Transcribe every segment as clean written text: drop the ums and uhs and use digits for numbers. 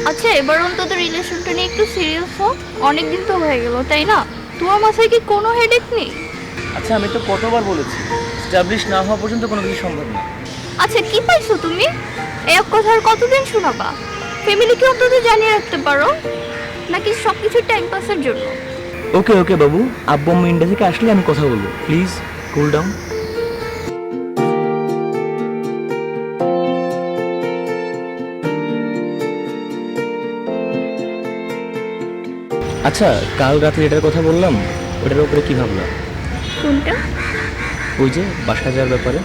আচ্ছা, এবার অন্তত রিলেশনটা নিয়ে একটু সিরিয়াস হও। অনেকদিন তো হয়ে গেল, তাই না? তোমার মাথায় কি কোনো হেডেক নেই? আচ্ছা, আমি তো কতবার বলেছি এস্টাবলিশ না হওয়া পর্যন্ত কোনো কিছু সম্ভব না। আচ্ছা, কি পাইছো তুমি? এক কথা আর কতদিন শোনাবা? ফ্যামিলিকে অন্তত জানিয়ে রাখতে পারো, নাকি সবকিছু টাইম পাসের জন্য? ওকে ওকে বাবু, আব্বু আম্মু ইন্ডিয়া থেকে আসলে আমি কথা বলবো। Please cool down. আচ্ছা, কাল রাতে এটার কথা বললাম, ওটার উপরে কি ভাবলাম? কোনটা? ওই যে বাসা যাওয়ার ব্যাপারে।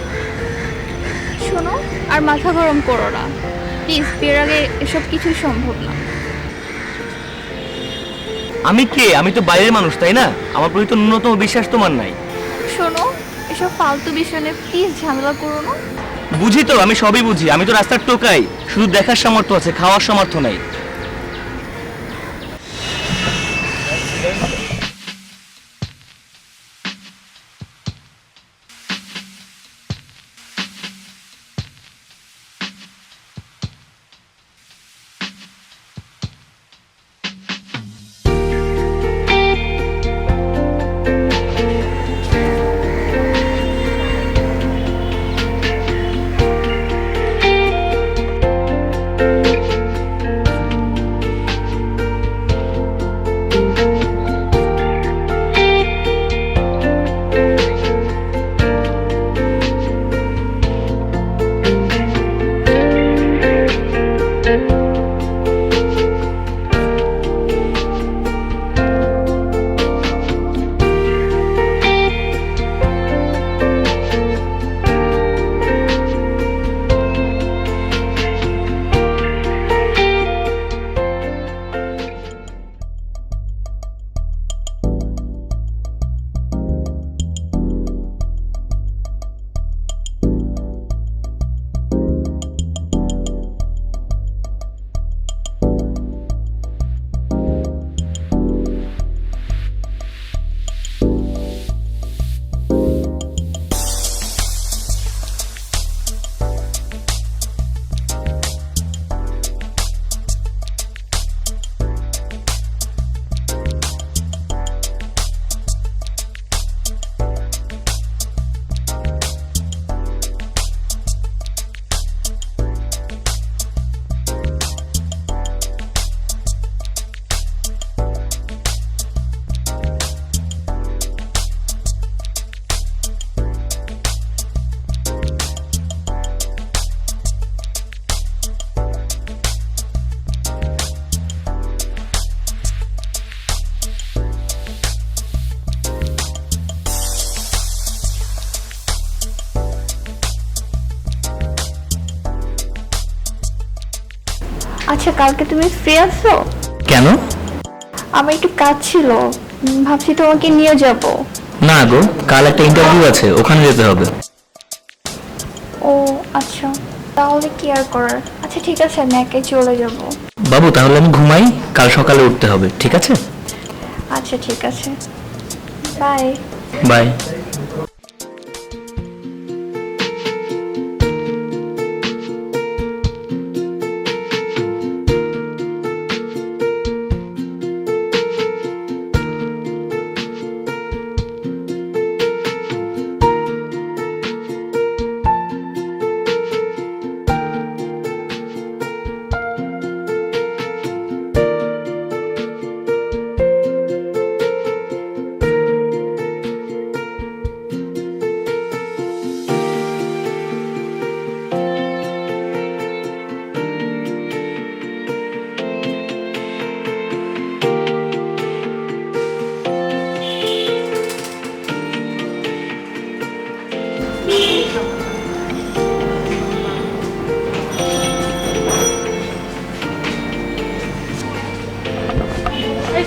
শোনো, আর মাথা গরম করো না প্লিজ। বিয়ের আগে এসব কিছুই সম্ভব না। আমি কে? আমি তো বাইরের মানুষ, তাই না? আমার প্রতি তো ন্যূনতম বিশ্বাস তোমার নাই। শোনো, এসব ফালতু বিষয় নিয়ে প্লিজ ঝামেলা করো না। বুঝি তো, আমি সবই বুঝি। আমি তো রাস্তার টোকাই, শুধু দেখার সামর্থ্য আছে, খাওয়ার সামর্থ্য নাই। আচ্ছা, কালকে তুমি ফ্রি আছো? কেন? আমার একটু কাজ ছিল, ভাবছি তোমাকে নিয়ে যাব। না গো, কাল একটা ইন্টারভিউ আছে, ওখানে যেতে হবে। ও আচ্ছা, তাহলে কি আর করার। আচ্ছা ঠিক আছে, আমি একাই চলে যাব। বাবু, তাহলে আমি ঘুমাই, কাল সকালে উঠতে হবে, ঠিক আছে? আচ্ছা ঠিক আছে, বাই। বাই।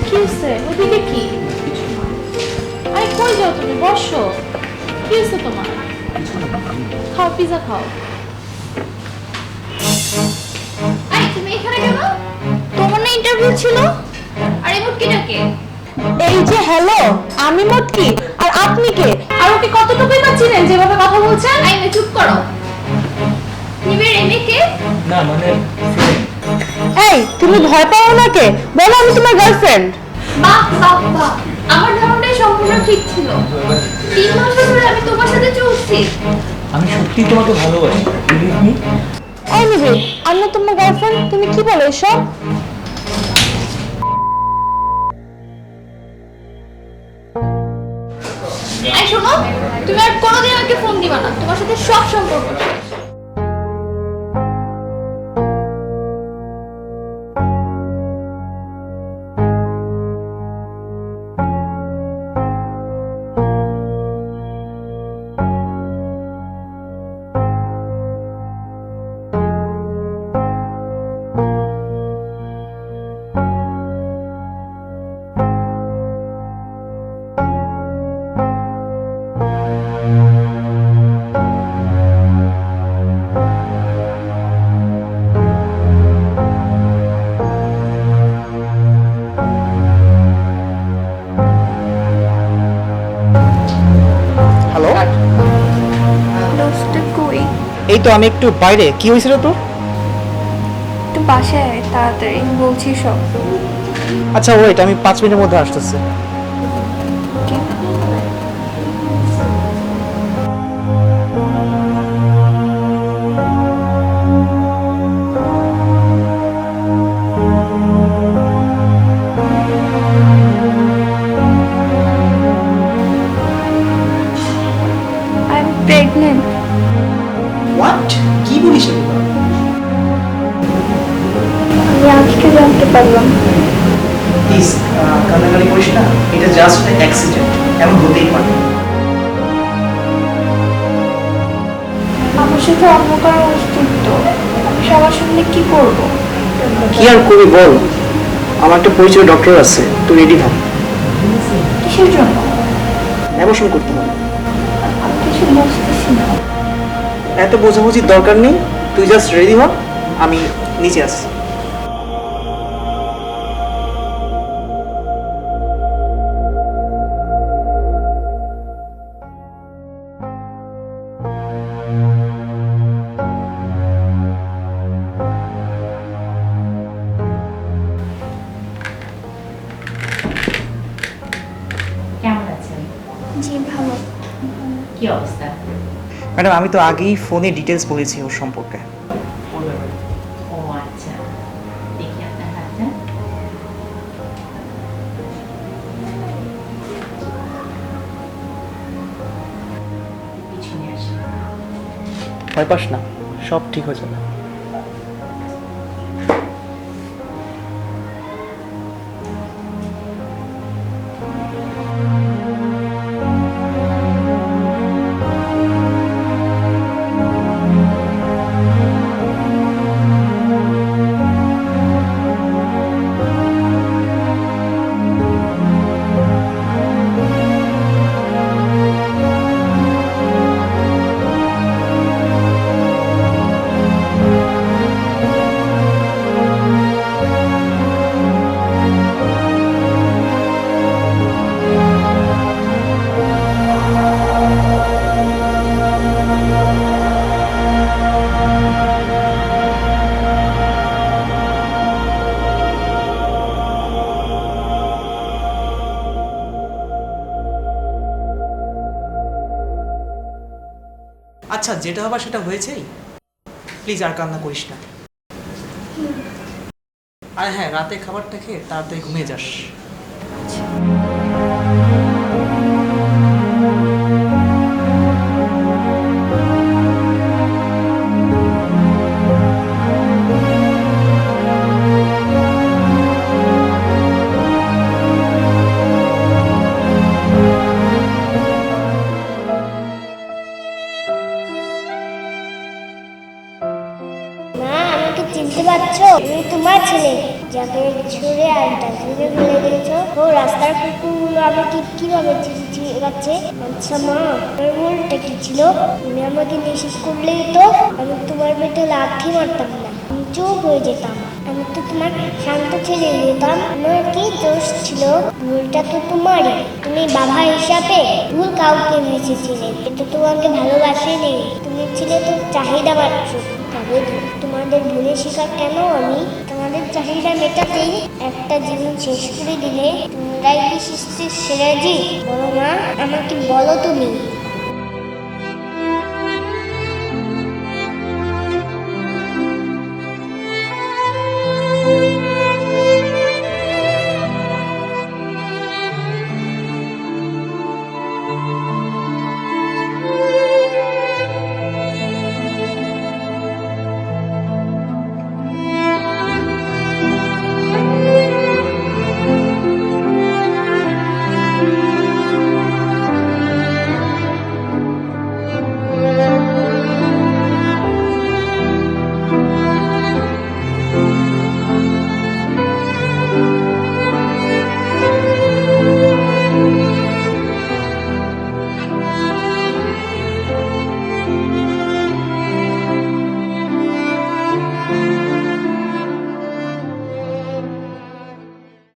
কি হয়েছে? ওদিকে কি? আরে কই যাও তুমি? বসো। কি হয়েছে তোমার? খাও, পিজা খাও। এই তুমি এখানে কেন? তোমার না ইন্টারভিউ ছিল? আর এই মুটকিটাকে? এই যে হ্যালো, আমি মটকি, আর আপনি কে? আর ওকে কতটুকুই বা চিনেন যেভাবে কথা বলছেন? চুপ করো। নিবের এমএ কে? না মানে এই তুমি ভয় পাও ওনাকে, বলো আমি তোমার গার্লফ্রেন্ড। বাহ বাহ বাহ, আমার ধারণাটাই সম্পূর্ণ ঠিক ছিল। 3 বছর ধরে আমি তোমার সাথে চলছি। আমি সত্যি তোমাকে ভালোবাসি। Believe me? এই নিবি, আমি না তোমার গার্লফ্রেন্ড, তুমি কি বলো এসব? এই শোনো, তুমি আর কোনোদিন আমাকে ফোন দিবা না, তোমার সাথে সব সম্পর্ক শেষ। হ্যালো, দোস্ত কই? এই তো আমি একটু বাইরে। কি হয়েছিল তোর? একটু বাসায় আয় তাড়াতাড়ি, বলছি সব। আচ্ছা ওয়েট, আমি 5 মিনিটের মধ্যে আসতেছি। I am pregnant. হোয়াট? কি বলিস এগুলো? আমি আজকে জানতে পারলাম। প্লিজ কান্নাকাটি করিস না, এটা জাস্ট অ্যাক্সিডেন্ট, এমন হতেই পারে। আমার সাথে অন্য কারো অস্তিত্ব, আমি সবার সামনে কি করব? কি আর করবি বল, আমার একটা পরিচিত ডক্টর আছে, তুই রেডি থাক। কিসের জন্য? অ্যাবর্শন করতে হবে। আমি কিছু বুঝতেছি না। এত বোঝাবুঝির দরকার নেই, তুই জাস্ট রেডি হ, আমি নিচে আসছি। কেমন আছেন? জি ভালো। কি অবস্থা? ম্যাডাম আমি তো আগেই ফোনে ডিটেলস বলেছি ওর সম্পর্কে। ও আচ্ছা, দেখি আপনার হাতটা। পিছনে আসেন। ভয় পাস না, সব ঠিক হয়ে যাবে। আচ্ছা যেটা হবার সেটা হয়েছেই, প্লিজ আর কান্না করিস না। আর হ্যাঁ, রাতে খাবারটা খেয়ে তাড়াতাড়ি ঘুমিয়ে যাস। মা, আমাকে চিনতে পারছো? আমি তোমার ছেলে, যাকে ছুঁড়ে আর ডাস্টবিনে ফেলে দিয়েছো। ও রাস্তার কুকুরগুলো আমাকে কিভাবে চিড়াচ্ছে। আচ্ছা মা, আমার মনটা কি ছিল? তুমি আমাকে নিষেধ করলেই তো আমি তোমার পেটে লাথি মারতাম না, আমি চুপ হয়ে যেতাম। আমি তো তোমার শান্ত ছেলে যেতাম। আমার কি দোষ ছিল? ভুলটা তো তোমারই। তুমি বাবা হিসাবে ভুল কাউকে মিশেছিলে, কিন্তু তোমাকে ভালোবাসেনি। তুমি ছিলে তো চাহিদা মাত্র। তবে তোমাদের ভুলে বিভীষিকা কেন আমি? তোমাদের চাহিদা মেটাতেই একটা জীবন শেষ করে দিলে তোমরাই কি সৃষ্টির সেরা জীব? বলো মা, আমাকে বলো তুমি।